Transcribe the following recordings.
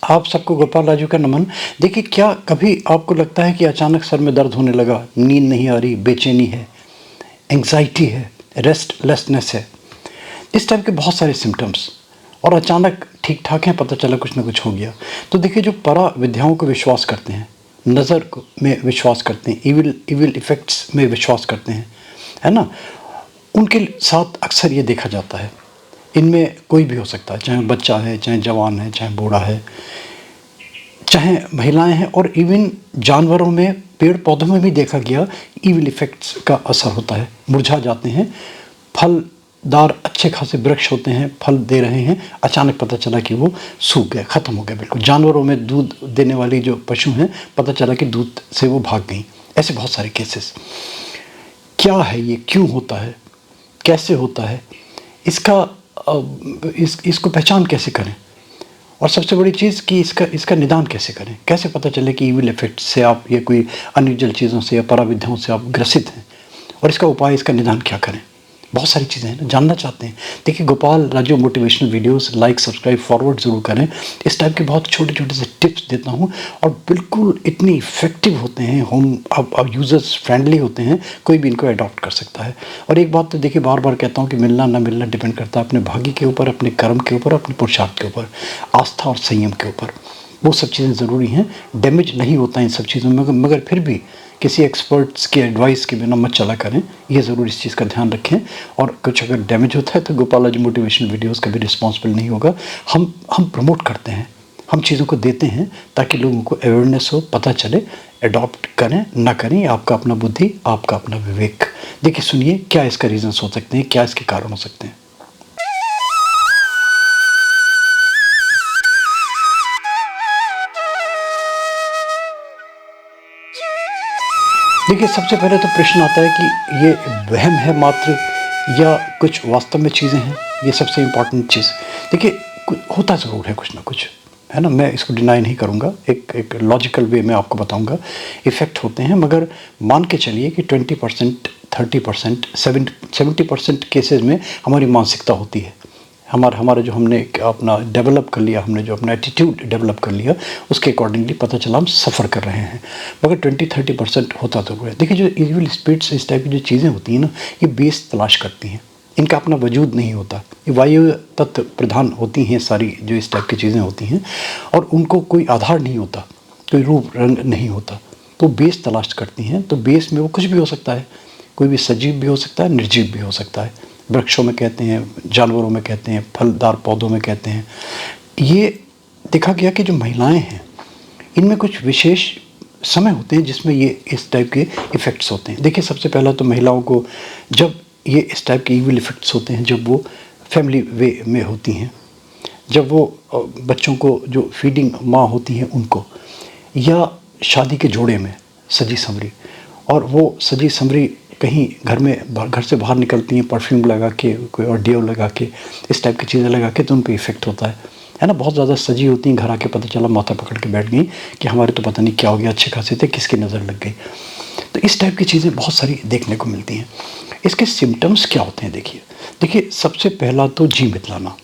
आप सबको गोपाल राजू का नमन। देखिए, क्या कभी आपको लगता है कि अचानक सर में दर्द होने लगा, नींद नहीं आ रही, बेचैनी है, एंग्जाइटी है, रेस्टलेसनेस है, इस टाइप के बहुत सारे सिम्टम्स, और अचानक ठीक ठाक हैं, पता चला कुछ ना कुछ हो गया। तो देखिए, जो परा विद्याओं को विश्वास करते हैं, नज़र में विश्वास करते हैं, इविल इफ़ेक्ट्स में विश्वास करते हैं, है ना, उनके साथ अक्सर ये देखा जाता है। इनमें कोई भी हो सकता है, चाहे बच्चा है, चाहे जवान है, चाहे बूढ़ा है, चाहे महिलाएं हैं, और इवन जानवरों में, पेड़ पौधों में भी देखा गया इविल इफेक्ट्स का असर होता है। मुरझा जाते हैं, फलदार अच्छे खासे वृक्ष होते हैं, फल दे रहे हैं, अचानक पता चला कि वो सूख गए, ख़त्म हो गए बिल्कुल। जानवरों में दूध देने वाली जो पशु हैं, पता चला कि दूध से वो भाग गई। ऐसे बहुत सारे केसेस। क्या है ये, क्यों होता है, कैसे होता है, इसका इसको पहचान कैसे करें, और सबसे बड़ी चीज़ कि इसका निदान कैसे करें, कैसे पता चले कि इविल इफेक्ट से आप, ये कोई अनयूजुअल चीज़ों से या पराविद्याओं से आप ग्रसित हैं, और इसका उपाय, इसका निदान क्या करें। बहुत सारी चीज़ें हैं ना, जानना चाहते हैं। देखिए, Gopal Raju motivational videos like, subscribe, forward ज़रूर करें। इस टाइप के बहुत छोटे छोटे से टिप्स देता हूँ, और बिल्कुल इतनी इफ़ेक्टिव होते हैं, होम अब यूज़र्स फ्रेंडली होते हैं, कोई भी इनको अडॉप्ट कर सकता है। और एक बात तो देखिए, बार बार कहता हूँ कि मिलना ना मिलना डिपेंड करता है अपने भाग्य के ऊपर, अपने कर्म के ऊपर, अपने पुरुषार्थ के ऊपर, आस्था और संयम के ऊपर। वो सब चीज़ें ज़रूरी हैं। डैमेज नहीं होता इन सब चीज़ों में, मगर फिर भी किसी एक्सपर्ट्स के एडवाइस के बिना मत चला करें, ये ज़रूर इस चीज़ का ध्यान रखें। और कुछ अगर डैमेज होता है तो गोपाल राजू मोटिवेशनल वीडियोस कभी रिस्पॉन्सिबल नहीं होगा। हम प्रमोट करते हैं, हम चीज़ों को देते हैं ताकि लोगों को अवेयरनेस हो, पता चले, अडॉप्ट करें ना करें, आपका अपना बुद्धि, आपका अपना विवेक। देखिए, सुनिए क्या इसका रीज़न्स हो सकते हैं, क्या इसके कारण हो सकते हैं। देखिए, सबसे पहले तो प्रश्न आता है कि ये वहम है मात्र, या कुछ वास्तव में चीज़ें हैं। ये सबसे इम्पॉर्टेंट चीज़। देखिए, होता ज़रूर है कुछ ना कुछ, है ना, मैं इसको डिनाई नहीं करूँगा, एक लॉजिकल वे में आपको बताऊँगा। इफ़ेक्ट होते हैं, मगर मान के चलिए कि 20%, 30%, 70% केसेस में हमारी मानसिकता होती है। हमारा जो हमने अपना डेवलप कर लिया, हमने जो अपना एटीट्यूड डेवलप कर लिया, उसके अकॉर्डिंगली पता चला हम सफ़र कर रहे हैं। मगर 20-30% होता तो है। देखिए, जो इविल स्पिरिट्स, इस टाइप की जो चीज़ें होती हैं ना, ये बेस तलाश करती हैं, इनका अपना वजूद नहीं होता। ये वायु तत्व प्रधान होती हैं सारी जो इस टाइप की चीज़ें होती हैं, और उनको कोई आधार नहीं होता, कोई रूप रंग नहीं होता, तो बेस तलाश करती हैं। तो बेस में वो कुछ भी हो सकता है, कोई भी सजीव भी हो सकता है, निर्जीव भी हो सकता है। वृक्षों में कहते हैं, जानवरों में कहते हैं, फलदार पौधों में कहते हैं। ये देखा गया कि जो महिलाएं हैं, इनमें कुछ विशेष समय होते हैं जिसमें ये इस टाइप के इफ़ेक्ट्स होते हैं। देखिए, सबसे पहला तो महिलाओं को जब ये इस टाइप के इविल इफ़ेक्ट्स होते हैं, जब वो फैमिली वे में होती हैं, जब वो बच्चों को, जो फीडिंग माँ होती हैं उनको, या शादी के जोड़े में सजी संवरी, और वो सजी संवरी कहीं घर से बाहर निकलती हैं परफ्यूम लगा के, कोई और डियो लगा के, इस टाइप की चीज़ें लगा के, तो उन पर इफ़ेक्ट होता है ना। बहुत ज़्यादा सजी होती हैं, घर आके पता चला माथा पकड़ के बैठ गई कि हमारे तो पता नहीं क्या हो गया, अच्छे खासे थे, किसकी नज़र लग गई। तो इस टाइप की चीज़ें बहुत सारी देखने को मिलती हैं। इसके सिम्टम्स क्या होते हैं, देखिए, सबसे पहला तो जी मितलाना,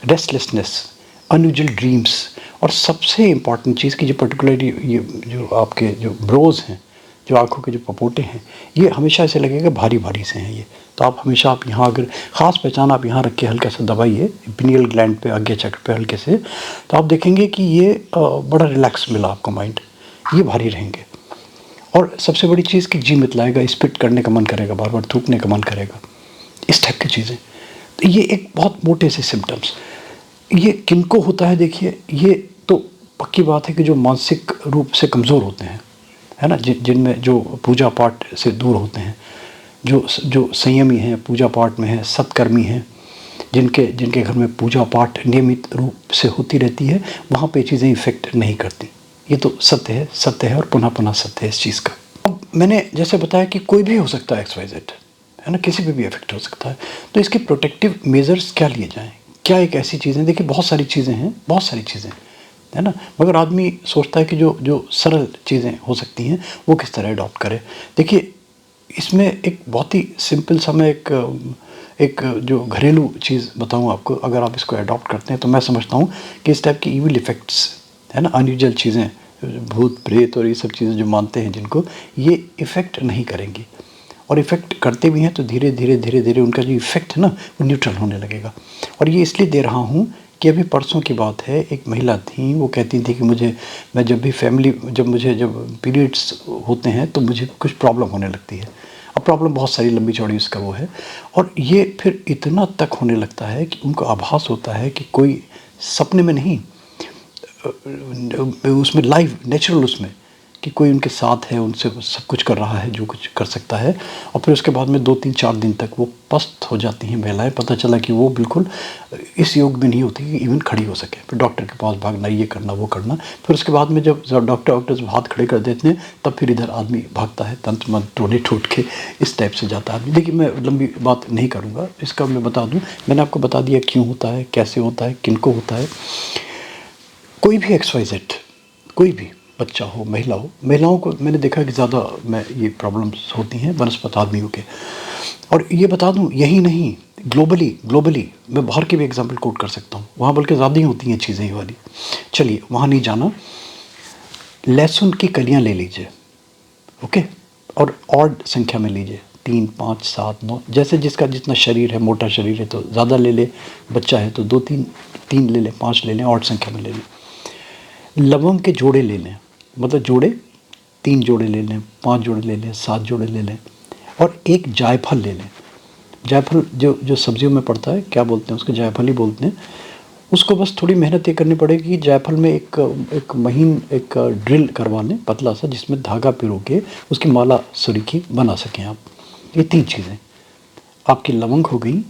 रेस्टलेसनेस, अनयूजुअल ड्रीम्स, और सबसे इम्पॉर्टेंट चीज़ कि जो पर्टिकुलरली ये जो आपके जो ब्रोज हैं, जो आँखों के जो पपोटे हैं, ये हमेशा ऐसे लगेगा भारी भारी से हैं ये। तो आप हमेशा, आप यहाँ अगर ख़ास पहचान आप यहाँ रख के हल्का सा दबाइए पिनियल ग्लैंड पे, आज्ञा चक्र पे हल्के से, तो आप देखेंगे कि ये बड़ा रिलैक्स मिला आपको माइंड, ये भारी रहेंगे। और सबसे बड़ी चीज़ कि जी मितलाएगा, स्पिट करने का मन करेगा, बार बार थूकने का मन करेगा, इस टाइप की चीज़ें। तो ये एक बहुत मोटे से सिम्टम्स। ये किनको होता है, देखिए, ये तो पक्की बात है कि जो मानसिक रूप से कमज़ोर होते हैं, है ना, जिनमें जो पूजा पाठ से दूर होते हैं, जो संयमी हैं, पूजा पाठ में हैं, सत्कर्मी हैं, जिनके घर में पूजा पाठ नियमित रूप से होती रहती है, वहाँ पे चीज़ें इफ़ेक्ट नहीं करती। ये तो सत्य है, और पुनः पुनः सत्य है इस चीज़ का। अब मैंने जैसे बताया कि कोई भी हो सकता है, XYZ, है ना, किसी पे भी इफेक्ट हो सकता है। तो इसके प्रोटेक्टिव मेजर्स क्या लिए जाएँ, क्या एक ऐसी चीज़ें, देखिए बहुत सारी चीज़ें हैं, बहुत सारी चीज़ें, है ना, मगर आदमी सोचता है कि जो सरल चीज़ें हो सकती हैं वो किस तरह अडॉप्ट करे। देखिए, इसमें एक बहुत ही सिंपल सा मैं एक जो घरेलू चीज़ बताऊं आपको, अगर आप इसको अडॉप्ट करते हैं तो मैं समझता हूं कि इस टाइप की इविल इफ़ेक्ट्स है ना, अनयूजुअल चीज़ें, भूत प्रेत और ये सब चीज़ें जो मानते हैं जिनको, ये इफ़ेक्ट नहीं करेंगी। और इफ़ेक्ट करते भी हैं तो धीरे धीरे धीरे धीरे उनका जो इफ़ेक्ट है ना वो न्यूट्रल होने लगेगा। और ये इसलिए दे रहा हूँ कि अभी परसों की बात है, एक महिला थी, वो कहती थी कि मैं जब भी जब पीरियड्स होते हैं तो मुझे कुछ प्रॉब्लम होने लगती है। अब प्रॉब्लम बहुत सारी लंबी चौड़ी उसका वो है, और ये फिर इतना तक होने लगता है कि उनको आभास होता है कि कोई सपने में नहीं, उसमें लाइव नेचुरल उसमें, कि कोई उनके साथ है, उनसे सब कुछ कर रहा है जो कुछ कर सकता है। और फिर उसके बाद में 2-3-4 दिन तक वो पस्त हो जाती हैं महिलाएं। पता चला कि वो बिल्कुल इस योग में नहीं होती कि इवन खड़ी हो सके। फिर डॉक्टर के पास भागना, ये करना वो करना। फिर उसके बाद में जब डॉक्टर हाथ खड़े कर देते हैं तब फिर इधर आदमी भागता है, तंत्र मंत्र टोने टूट के इस टाइप से जाता है आदमी। देखिए, मैं लंबी बात नहीं करूँगा, इसका मैं बता दूँ, मैंने आपको बता दिया क्यों होता है, कैसे होता है, किनको होता है। कोई भी XYZ, कोई भी बच्चा हो, महिला हो, महिलाओं को मैंने देखा कि ज़्यादा मैं ये प्रॉब्लम्स होती हैं बनस्पत आदमियों के। और ये बता दूं, यही नहीं, ग्लोबली मैं बाहर के भी एग्जांपल कोट कर सकता हूँ, वहाँ बल्कि ज़्यादा ही होती हैं चीज़ें ये वाली। चलिए, वहाँ नहीं जाना। लहसुन की कलियाँ ले लीजिए, ओके, और ऑड संख्या में लीजिए, 3, 5, 7, 9, जैसे जिसका जितना शरीर है, मोटा शरीर है तो ज़्यादा ले ले, बच्चा है तो 2-3 ले लें, 5 ले लें, ऑड संख्या में ले लें। लवंग के जोड़े ले लें, मतलब जोड़े, 3 जोड़े ले लें, 5 जोड़े ले लें, 7 जोड़े ले लें। और एक जायफल ले लें। जायफल जो सब्जियों में पड़ता है, क्या बोलते हैं उसको, जायफल ही बोलते हैं उसको। बस थोड़ी मेहनत ये करनी पड़ेगी कि जायफल में एक महीन एक ड्रिल करवा लें, पतला सा, जिसमें धागा पिरो के उसकी माला सुरीखी बना सकें आप। ये 3 चीज़ें आपकी लवंग हो गई,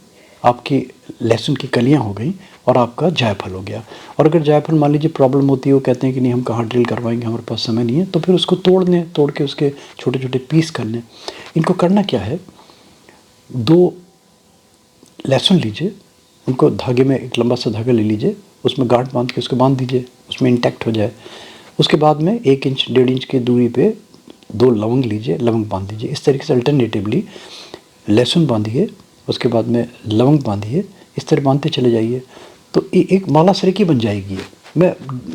आपकी लहसुन की कलियां हो गई, और आपका जायफल हो गया। और अगर जायफल मान लीजिए प्रॉब्लम होती है, वो कहते हैं कि नहीं हम कहाँ ड्रिल करवाएंगे, हमारे पास समय नहीं है, तो फिर उसको तोड़ लें, तोड़ के उसके छोटे छोटे पीस कर लें। इनको करना क्या है, 2 लहसुन लीजिए, उनको धागे में एक लंबा सा धागा ले लीजिए, उसमें गांठ बांध के उसको बांध दीजिए, उसमें इंटैक्ट हो जाए। उसके बाद में 1 इंच 1.5 इंच की दूरी पे 2 लवंग लीजिए, लवंग बांध दीजिए। इस तरीके से अल्टरनेटिवली लहसुन बांधिए, उसके बाद में लवंग बांधिए, इस तरह बांधते चले जाइए, तो एक माला सरीखी बन जाएगी। ये मैं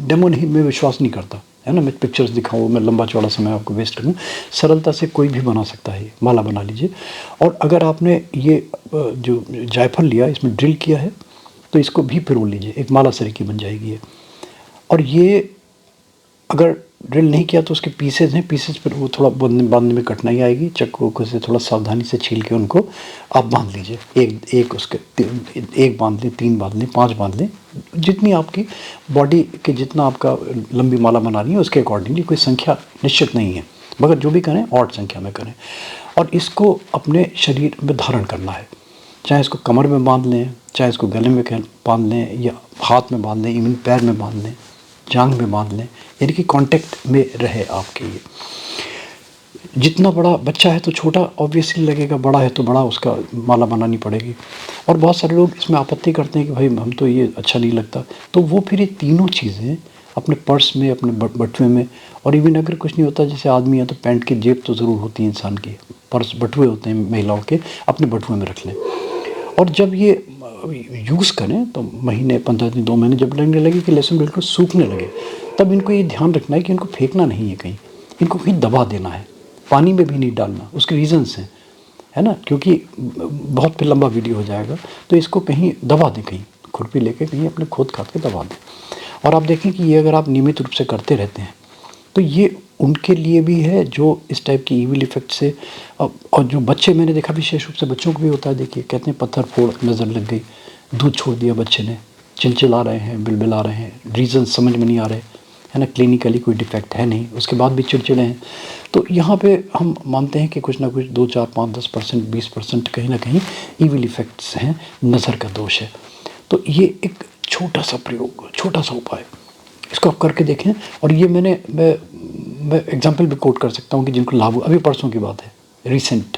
डेमो नहीं, मैं विश्वास नहीं करता, है ना, मैं पिक्चर्स दिखाऊँ, मैं लंबा चौड़ा समय आपको वेस्ट करूँ। सरलता से कोई भी बना सकता है, ये माला बना लीजिए। और अगर आपने ये जो जायफल लिया, इसमें ड्रिल किया है, तो इसको भी पिरो लीजिए, एक माला सरीखी बन जाएगी ये। और ये अगर ड्रिल नहीं किया तो उसके पीसेज हैं, पीसेज पर वो थोड़ा बांधने में कठिनाई आएगी, चाकू से थोड़ा सावधानी से छील के उनको आप बांध लीजिए। एक उसके 1 बांध लें, 3 बांध लें, 5 बांध लें, जितनी आपकी बॉडी के, जितना आपका लंबी माला बनानी है उसके अकॉर्डिंगली। कोई संख्या निश्चित नहीं है, मगर जो भी करें ऑड संख्या में करें। और इसको अपने शरीर में धारण करना है, चाहे इसको कमर में बांध लें, चाहे इसको गले में बांध लें, या हाथ में बांध लें, इवन पैर में बांध लें, जांघ में बांध लें, यानी कि कांटेक्ट में रहे आपके ये। जितना बड़ा बच्चा है तो छोटा ऑब्वियसली लगेगा, बड़ा है तो बड़ा उसका माला बनानी पड़ेगी। और बहुत सारे लोग इसमें आपत्ति करते हैं कि भाई हम तो ये अच्छा नहीं लगता, तो वो फिर ये तीनों चीज़ें अपने पर्स में, अपने बटुए में, और इवन अगर कुछ नहीं होता, जैसे आदमी है तो पैंट की जेब तो ज़रूर होती है इंसान की, पर्स बटुए होते हैं महिलाओं के, अपने बटुए में रख लें। और जब ये यूज़ करें तो महीने, 15 दिन, 2 महीने जब लगने लगे कि लहसुन बिल्कुल सूखने लगे, तब इनको ये ध्यान रखना है कि इनको फेंकना नहीं है कहीं, इनको कहीं दबा देना है, पानी में भी नहीं डालना। उसके रीज़न्स हैं, है ना, क्योंकि बहुत फिर लंबा वीडियो हो जाएगा, तो इसको कहीं दबा दें, कहीं खुरपी लेके कहीं अपने खोद खाद के दबा दें। और आप देखें कि ये अगर आप नियमित रूप से करते रहते हैं तो ये उनके लिए भी है जो इस टाइप की ईविल इफेक्ट से, और जो बच्चे, मैंने देखा विशेष रूप से बच्चों को भी होता है। देखिए, कहते हैं पत्थर फोड़ नज़र लग गई, दूध छोड़ दिया बच्चे ने, चिलचिला रहे हैं, बिलबिला रहे हैं, रीज़न समझ में नहीं आ रहे, है ना, क्लिनिकली कोई डिफेक्ट है नहीं, उसके बाद भी चिड़चिड़े हैं। तो यहाँ पे हम मानते हैं कि कुछ ना कुछ 2, 4, 5, 10%, 20% कहीं ना कहीं ईविल इफेक्ट्स हैं, नज़र का दोष है। तो ये एक छोटा सा प्रयोग, छोटा सा उपाय, इसको आप करके देखें। और ये मैं एग्जांपल भी कोट कर सकता हूँ कि जिनको लाभ, अभी परसों की बात है, रिसेंट,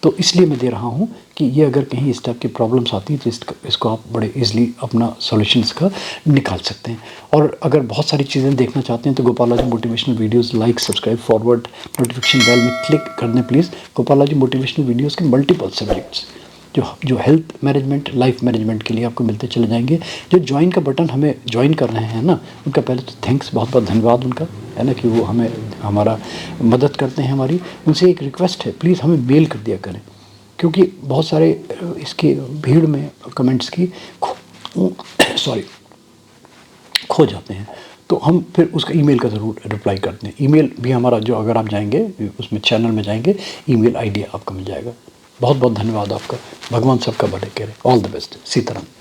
तो इसलिए मैं दे रहा हूँ कि ये अगर कहीं इस टाइप की प्रॉब्लम्स आती हैं तो इसको आप बड़े इजीली अपना सॉल्यूशंस का निकाल सकते हैं। और अगर बहुत सारी चीज़ें देखना चाहते हैं तो Gopala ji motivational videos like, subscribe, forward, notification bell में क्लिक कर दें please. Gopala ji motivational videos के मल्टीपल सब्जेक्ट्स जो हेल्थ मैनेजमेंट, लाइफ मैनेजमेंट के लिए आपको मिलते चले जाएंगे। जो ज्वाइन का बटन हमें ज्वाइन कर रहे हैं ना, उनका पहले तो थैंक्स, बहुत बहुत धन्यवाद उनका, है ना, कि वो हमें हमारा मदद करते हैं हमारी। उनसे एक रिक्वेस्ट है, प्लीज़ हमें मेल कर दिया करें, क्योंकि बहुत सारे इसकी भीड़ में कमेंट्स की सॉरी खो जाते हैं, तो हम फिर उसका ईमेल का ज़रूर रिप्लाई करते हैं। ईमेल भी हमारा, जो अगर आप जाएंगे उसमें चैनल में जाएंगे, ईमेल आईडी आपको मिल जाएगा। बहुत बहुत धन्यवाद आपका। भगवान सबका भले करे। All the best. सीताराम।